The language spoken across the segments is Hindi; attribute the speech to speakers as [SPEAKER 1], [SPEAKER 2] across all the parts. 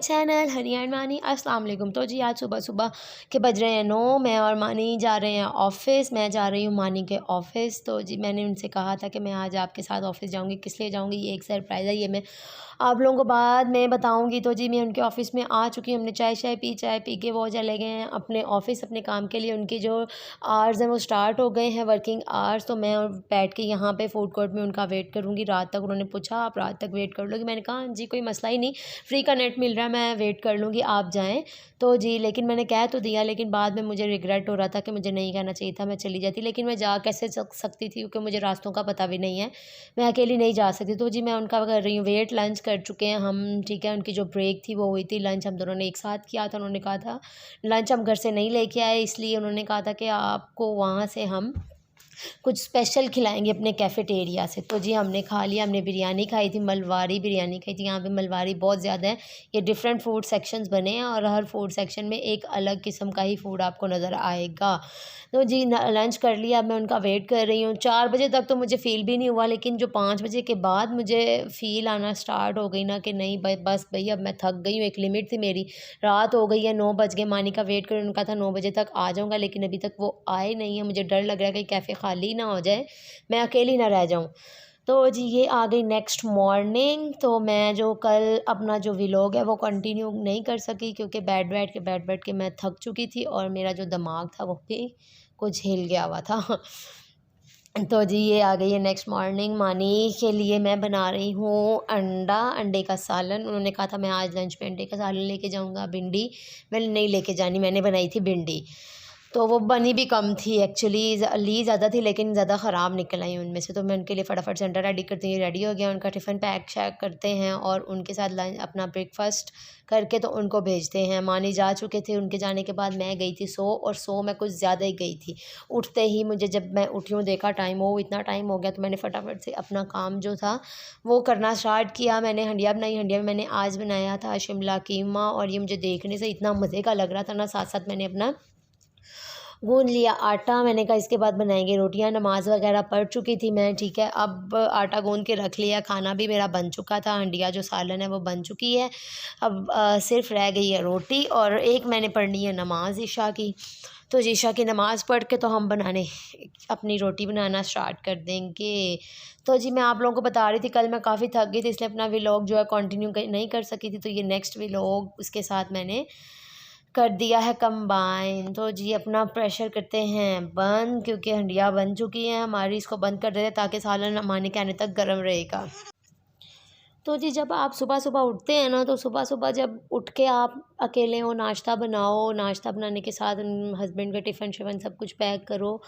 [SPEAKER 1] चैनल हनी एंड मानी। अस्सलाम वालेकुम। तो जी आज सुबह सुबह के बज रहे हैं 9। मैं और मानी जा रहे हैं ऑफ़िस। मैं जा रही हूँ मानी के ऑफ़िस। तो जी मैंने उनसे कहा था कि मैं आज आपके साथ ऑफ़िस जाऊँगी। किस लिए जाऊँगी ये एक सरप्राइज़ है, ये मैं आप लोगों को बाद में बताऊँगी। तो जी मैं उनके ऑफ़िस में आ चुकी हूँ। हमने चाय पी के वो चले गए हैं अपने ऑफ़िस अपने काम के लिए। उनकी जो आवर्स हैं वो स्टार्ट हो गए हैं, वर्किंग आवर्स। तो मैं बैठ के यहाँ पे फ़ूड कोर्ट में उनका वेट करूँगी रात तक। उन्होंने पूछा आप रात तक वेट कर लोगी? मैंने कहा हाँ जी, कोई मसला ही नहीं, फ्री का नेट मिल रहा है, मैं वेट कर लूँगी, आप जाएँ। तो जी लेकिन मैंने कह तो दिया, लेकिन बाद में मुझे रिग्रेट हो रहा था कि मुझे नहीं कहना चाहिए था, मैं चली जाती। लेकिन मैं जा कैसे सकती थी, क्योंकि मुझे रास्तों का पता भी नहीं है, मैं अकेली नहीं जा सकती। तो जी मैं उनका कर रही हूँ वेट। लंच कर चुके हैं हम, ठीक है। उनकी जो ब्रेक थी वो हुई थी। लंच हम दोनों ने एक साथ किया था। उन्होंने कहा था लंच हम घर से नहीं लेके आए, इसलिए उन्होंने कहा था कि आपको वहाँ से हम कुछ स्पेशल खिलाएंगे अपने कैफ़ेटेरिया से। तो जी हमने खा लिया। हमने बिरयानी खाई थी, मलवारी बिरयानी खाई थी। यहाँ पे मलवारी बहुत ज़्यादा है। ये डिफरेंट फूड सेक्शंस बने हैं और हर फूड सेक्शन में एक अलग किस्म का ही फूड आपको नज़र आएगा। तो जी लंच कर लिया। अब मैं उनका वेट कर रही हूँ। 4 बजे तक तो मुझे फ़ील भी नहीं हुआ, लेकिन जो 5 बजे के बाद मुझे फ़ील आना स्टार्ट हो गई ना कि नहीं बस भई अब मैं थक गई हूँ। एक लिमिट थी मेरी। रात हो गई है, 9 बज गए। मानी का वेट कर, उनका था 9 बजे तक आ जाऊँगा, लेकिन अभी तक वो आए नहीं हैं। मुझे डर लग रहा है कि कैफ़े खाली ना हो जाए, मैं अकेली ना रह जाऊँ। तो जी ये आ गई नेक्स्ट मॉर्निंग। तो मैं जो कल अपना जो व्लॉग है वो कंटिन्यू नहीं कर सकी, क्योंकि बैठ बैठ के मैं थक चुकी थी और मेरा जो दिमाग था वो भी कुछ हिल गया हुआ था। तो जी ये आ गई है नेक्स्ट मॉर्निंग। मानी के लिए मैं बना रही हूँ अंडे का सालन। उन्होंने कहा था मैं आज लंच में अंडे का सालन लेके जाऊँगा। भिंडी मैंने नहीं लेके जानी, मैंने बनाई थी भिंडी। तो वो बनी भी कम थी एक्चुअली, ली ज़्यादा थी लेकिन ज़्यादा ख़राब निकल आई उनमें से। तो मैं उनके लिए फटाफट से अंडा रेडी करती हूँ। रेडी हो गया, उनका टिफ़िन पैक शैक करते हैं और उनके साथ लंच अपना ब्रेकफास्ट करके तो उनको भेजते हैं। मानी जा चुके थे। उनके जाने के बाद मैं गई थी सो मैं कुछ ज़्यादा ही गई थी। उठते ही मुझे, जब मैं उठी हूँ देखा टाइम इतना टाइम हो गया, तो मैंने फटाफट से अपना काम जो था वो करना स्टार्ट किया। मैंने हंडिया बनाई। हंडिया में मैंने आज बनाया था शिमला कीमा, और ये मुझे देखने से इतना मज़े का लग रहा था ना। साथ साथ मैंने अपना गूँध लिया आटा। मैंने कहा इसके बाद बनाएंगे रोटियां। नमाज़ वगैरह पढ़ चुकी थी मैं, ठीक है। अब आटा गूँध के रख लिया। खाना भी मेरा बन चुका था। हंडिया जो सालन है वो बन चुकी है। अब सिर्फ रह गई है रोटी, और एक मैंने पढ़नी है नमाज ईशा की। तो ईशा की नमाज़ पढ़ के तो हम अपनी रोटी बनाना स्टार्ट कर देंगे। तो जी मैं आप लोगों को बता रही थी, कल मैं काफ़ी थक गई थी, इसलिए अपना व्लॉग जो है कंटिन्यू नहीं कर सकी थी। तो ये नेक्स्ट व्लॉग उसके साथ मैंने कर दिया है कंबाइन। तो जी अपना प्रेशर करते हैं बंद, क्योंकि हंडिया बन चुकी है हमारी। इसको बंद कर देते हैं ताकि सालन मानी के आने तक गर्म रहेगा। तो जी जब आप सुबह सुबह उठते हैं ना, तो सुबह सुबह जब उठ के आप अकेले हो, नाश्ता बनाओ, नाश्ता बनाने के साथ हस्बैंड का टिफ़िन शिफ़न सब कुछ पैक करो,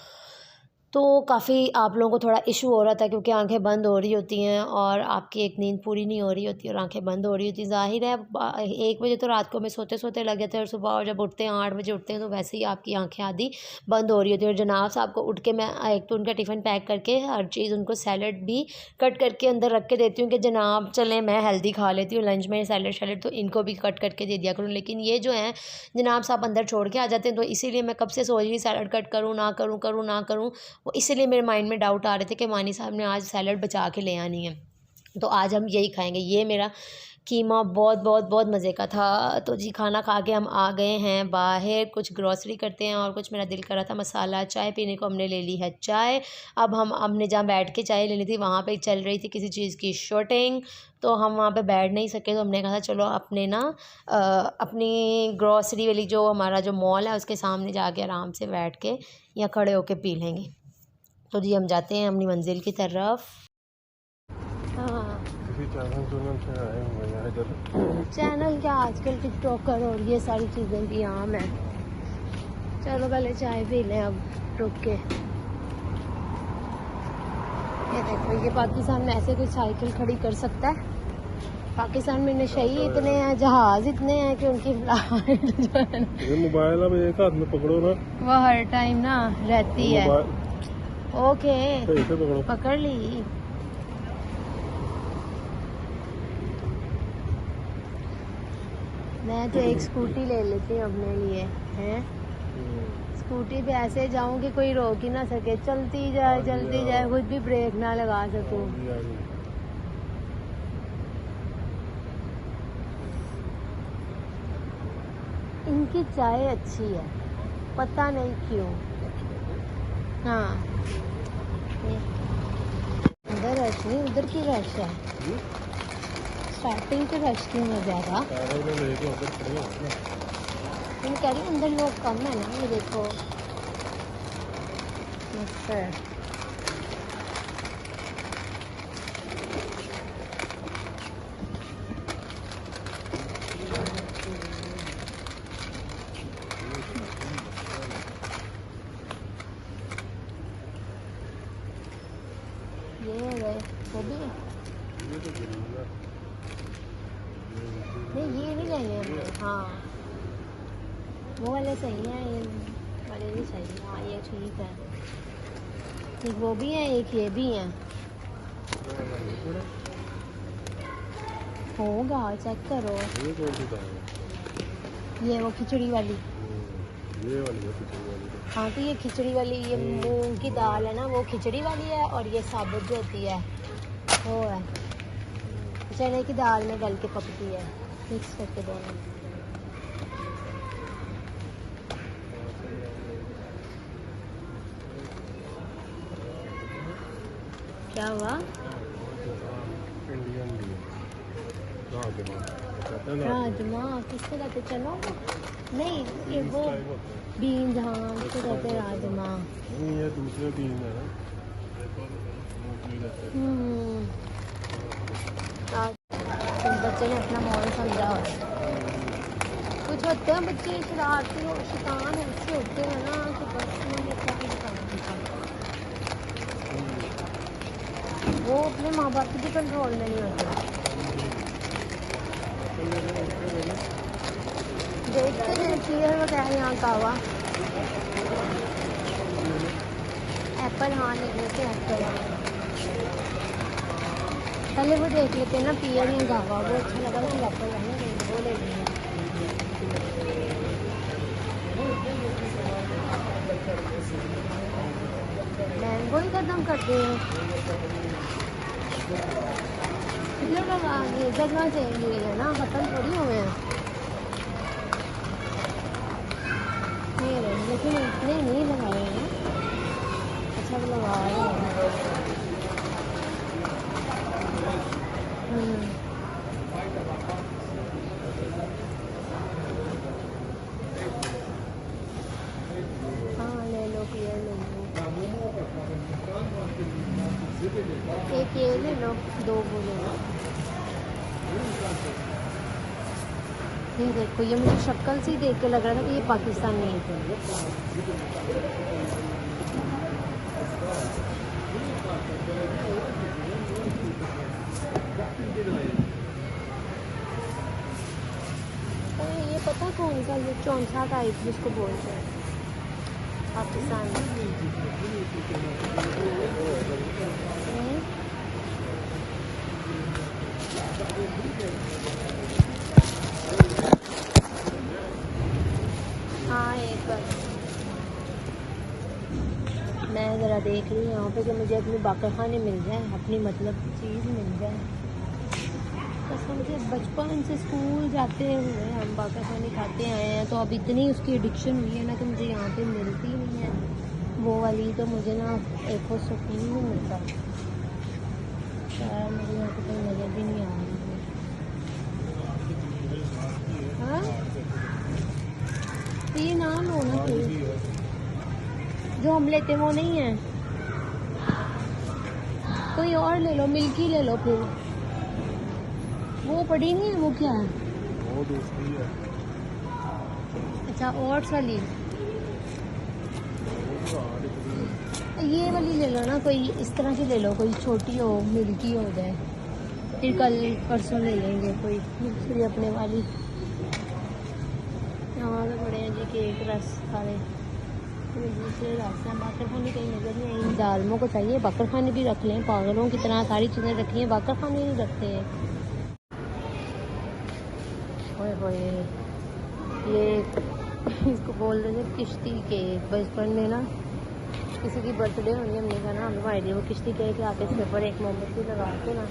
[SPEAKER 1] तो काफ़ी आप लोगों को थोड़ा इशू हो रहा था, क्योंकि आंखें बंद हो रही होती हैं और आपकी एक नींद पूरी नहीं हो रही होती और आंखें बंद हो रही होती। ज़ाहिर है 1 बजे तो रात को मैं सोते सोते लगे थे, और सुबह और जब उठते हैं 8 बजे उठते हैं, तो वैसे ही आपकी आंखें आधी बंद हो रही होती है। और जनाब साहब को उठ के मैं एक तो उनका टिफ़िन पैक करके हर चीज़, उनको सैलड भी कट करके अंदर रख के देती हूँ कि जनाब चलें मैं हेल्दी खा लेती हूँ लंच में सैलड तो इनको भी कट करके दे दिया करूँ। लेकिन ये जो है जनाब साहब अंदर छोड़ के आ जाते हैं, तो इसीलिए मैं कब से सोच रही सैलड कट करूँ ना करूँ। वो इसीलिए मेरे माइंड में डाउट आ रहे थे कि मानी साहब ने आज सैलड बचा के ले आनी है, तो आज हम यही खाएंगे। ये मेरा कीमा बहुत बहुत बहुत मज़े का था। तो जी खाना खा के हम आ गए हैं बाहर, कुछ ग्रॉसरी करते हैं और कुछ मेरा दिल कर रहा था मसाला चाय पीने को। हमने ले ली है चाय। अब हमने जहाँ बैठ के चाय लेनी थी वहाँ पे चल रही थी किसी चीज़ की शूटिंग, तो हम वहाँ पे बैठ नहीं सके। तो हमने कहा चलो अपने ना अपनी ग्रॉसरी वाली जो हमारा जो मॉल है उसके सामने जाके आराम से बैठ के या खड़े होके पी लेंगे। तो जी हम जाते हैं अपनी मंजिल की तरफ। हाँ चैनल क्या, आजकल टिकटॉकर और ये सारी चीज़ें भी आम है। चलो पहले चाय पी लें अब रुक के। ये देखो, ये पाकिस्तान में ऐसे कोई साइकिल खड़ी कर सकता है? पाकिस्तान में नशई इतने हैं, जहाज इतने हैं कि उनकी फ्लाइट जो है ना,
[SPEAKER 2] मोबाइल अब एक हाथ में पकड़ो ना,
[SPEAKER 1] वो हर टाइम ना रहती है।
[SPEAKER 2] ओके
[SPEAKER 1] पकड़ ली। मैं तो एक स्कूटी ले लेती हूँ अपने लिए, हैं स्कूटी पे ऐसे जाऊँ कि कोई रोक ही ना सके, चलती जाए खुद भी ब्रेक ना लगा सकूँ। इनकी चाय अच्छी है, पता नहीं क्यों। हाँ, अंदर रश नहीं, उधर की रश है। स्टार्टिंग के रश क्यों है ज़्यादा? मैं कह रही हूँ अंदर लोग कम है ना, ये देखो मस्त है। ये गए वो भी है। नहीं ये नहीं लेने हमने। हाँ वो वाले सही हैं, ये वाले भी सही हैं। हाँ ये ठीक है, एक वो भी है, एक ये भी है। होगा, चेक करो। ये वो खिचड़ी वाली।
[SPEAKER 2] ये वाली है खिचड़ी वाली।
[SPEAKER 1] हाँ तो ये खिचड़ी वाली, ये मूंग की दाल है ना, वो खिचड़ी वाली है, और ये साबुत जो होती है वो है चने की दाल में डल के पकती है, मिक्स करके दोनों। क्या हुआ? राजमा किसको कहते? चलो नहीं, ये वो बीन्स, हाँ उसको कहते हैं राजमा।
[SPEAKER 2] ये दूसरे बीन है ना।
[SPEAKER 1] बच्चे ने अपना मॉल समझा। कुछ होते हैं बच्चे शरारती और शैतान ऐसे होते हैं ना कि बस उन्हें क्या ही बताना। वो अपने माँ बाप के भी कंट्रोल में नहीं होते। देखते हैं चीयर वगैरह यहाँ का हुआ एप्पल। हाँ ले लेते हैं एप्पल। पहले वो देख लेते हैं ना, पियर या गावा, वो अच्छा लगा ना एप्पल है ना, वो ले लेंगे। मैंगो ही खत्म कर दिए कितने लोग आगे जगह चाहिए है ना, खत्म थोड़ी हुए हैं लेकिन इतने नहीं लगाए हैं। अच्छा भी लगा रहे हैं। हाँ ले लो, पियर ले लो, एक ये ले लो, दो वो ले लो। ये देखो, ये मुझे शक्ल से ही देख के लग रहा था कि ये पाकिस्तानी है। ये पता कौन सा, ये चौंसा टाइप जिसको बोलते हैं पाकिस्तान में। हाँ एक मैं ज़रा देख रही हूँ यहाँ पे कि मुझे अपनी बाकर खाने मिल जाए, अपनी मतलब चीज़ मिल जाए। कसम से बचपन से स्कूल जाते हुए हम बाकर खाने खाते आए हैं, तो अब इतनी उसकी एडिक्शन हुई है ना कि मुझे यहाँ पे मिलती नहीं है वो वाली, तो मुझे ना एक और सुकून नहीं मिलता। शायद मुझे यहाँ पे कोई नज़र भी नहीं आ रही है। हाँ तो ये ना लो ना, कोई जो हम लेते वो नहीं है, कोई और ले लो, मिल्की ले लो फिर। वो पड़ी नहीं है, वो क्या है?
[SPEAKER 2] वो दूसरी है।
[SPEAKER 1] अच्छा ओट्स वाली, ये वाली ले लो ना, कोई इस तरह की ले लो, कोई छोटी हो, मिल्की हो जाए, फिर कल परसों ले लेंगे कोई दूसरी अपने वाली। यहाँ तो बड़े हैं जी केक, रस सारे दूसरे रास्ते हैं। बाकर खाने कहीं नजर नहीं आई। दालमों को चाहिए बाकर खाने भी रख लें, पागलों की तरह सारी चीज़ें रखी हैं, बाकर खाने नहीं रखते हैं। ओए होए, ये इसको बोल रहे थे किश्ती केक। बचपन में ना किसी की बर्थडे होनी, हमने कहा ना हमारे लिए वो किश्ती केक आते थे पर एक मोमबत्ती लगा के ना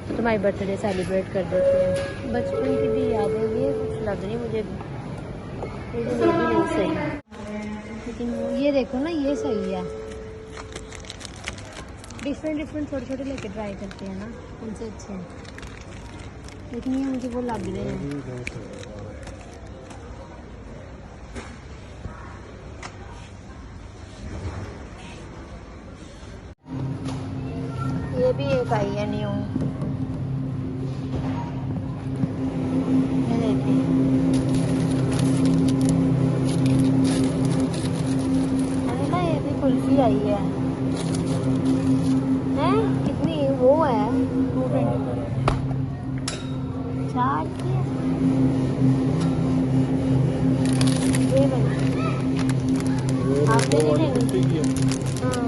[SPEAKER 1] तो तुम्हारी बर्थडे सेलिब्रेट कर देते हैं। बचपन की भी यादें ये कुछ लग रही मुझे, ये भी नहीं सही, लेकिन ये देखो ना ये सही है। डिफरेंट छोटे छोटे लेके ट्राई करते हैं ना, उनसे अच्छे हैं, लेकिन ये मुझे वो लग रहे हैं। ये भी एक आई है न्यू, ये देखिए। मैंने कहा ये भी कुल्फी आई है, हैं कितनी वो है 220 चार की है। ये बनी आपने नहीं लेनी? हाँ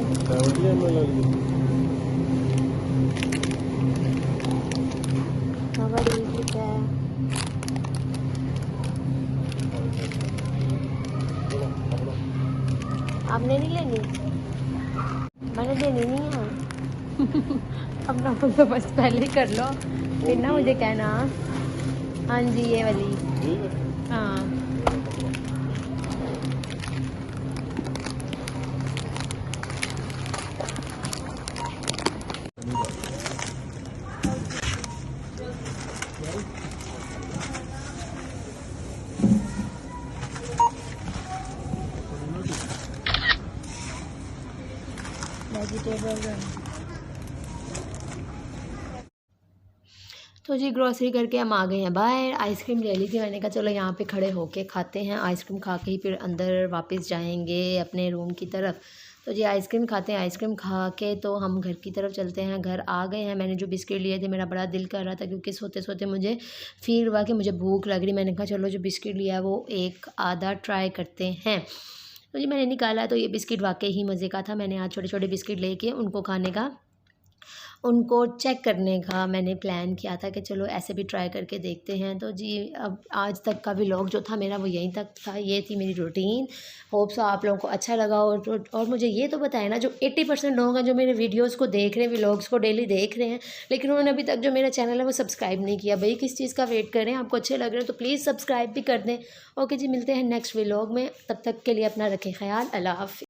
[SPEAKER 1] बड़ी ठीक है। आपने नहीं लेनी? मैंने देनी नहीं है। अपना खुद तो बस पहले ही कर लो, फिर ना मुझे कहना। हाँ जी ये वाली, हाँ वेजिटेबल। तो जी ग्रॉसरी करके हम आ गए हैं बाहर। आइसक्रीम ले ली थी, मैंने कहा चलो यहाँ पे खड़े होके खाते हैं आइसक्रीम, खा के ही फिर अंदर वापस जाएंगे अपने रूम की तरफ। तो जी आइसक्रीम खाते हैं, आइसक्रीम खा के तो हम घर की तरफ चलते हैं। घर आ गए हैं, मैंने जो बिस्किट लिए थे मेरा बड़ा दिल कर रहा था क्योंकि सोते सोते मुझे फील हुआ कि मुझे भूख लग रही। मैंने कहा चलो जो बिस्किट लिया वो एक आधा ट्राई करते हैं। तो जी मैंने निकाला तो ये बिस्किट वाकई ही मज़े का था। मैंने आज छोटे छोटे बिस्किट लेके उनको खाने का, उनको चेक करने का मैंने प्लान किया था कि चलो ऐसे भी ट्राई करके देखते हैं। तो जी अब आज तक का व्लॉग जो था मेरा वो यहीं तक था, ये थी मेरी रूटीन। होप सो आप लोगों को अच्छा लगा। और मुझे ये तो बताएं ना, जो 80% लोग हैं जो मेरे वीडियोस को देख रहे हैं, व्लॉग्स को डेली देख रहे हैं, लेकिन उन्होंने अभी तक जो मेरा चैनल है वो सब्सक्राइब नहीं किया। भाई किस चीज़ का वेट कर रहे हैं? आपको अच्छे लग रहे हैं तो प्लीज़ सब्सक्राइब भी कर दें। ओके जी, मिलते हैं नेक्स्ट व्लॉग में, तब तक के लिए अपना रखें ख्याल। अल्लाह हाफ़िज़।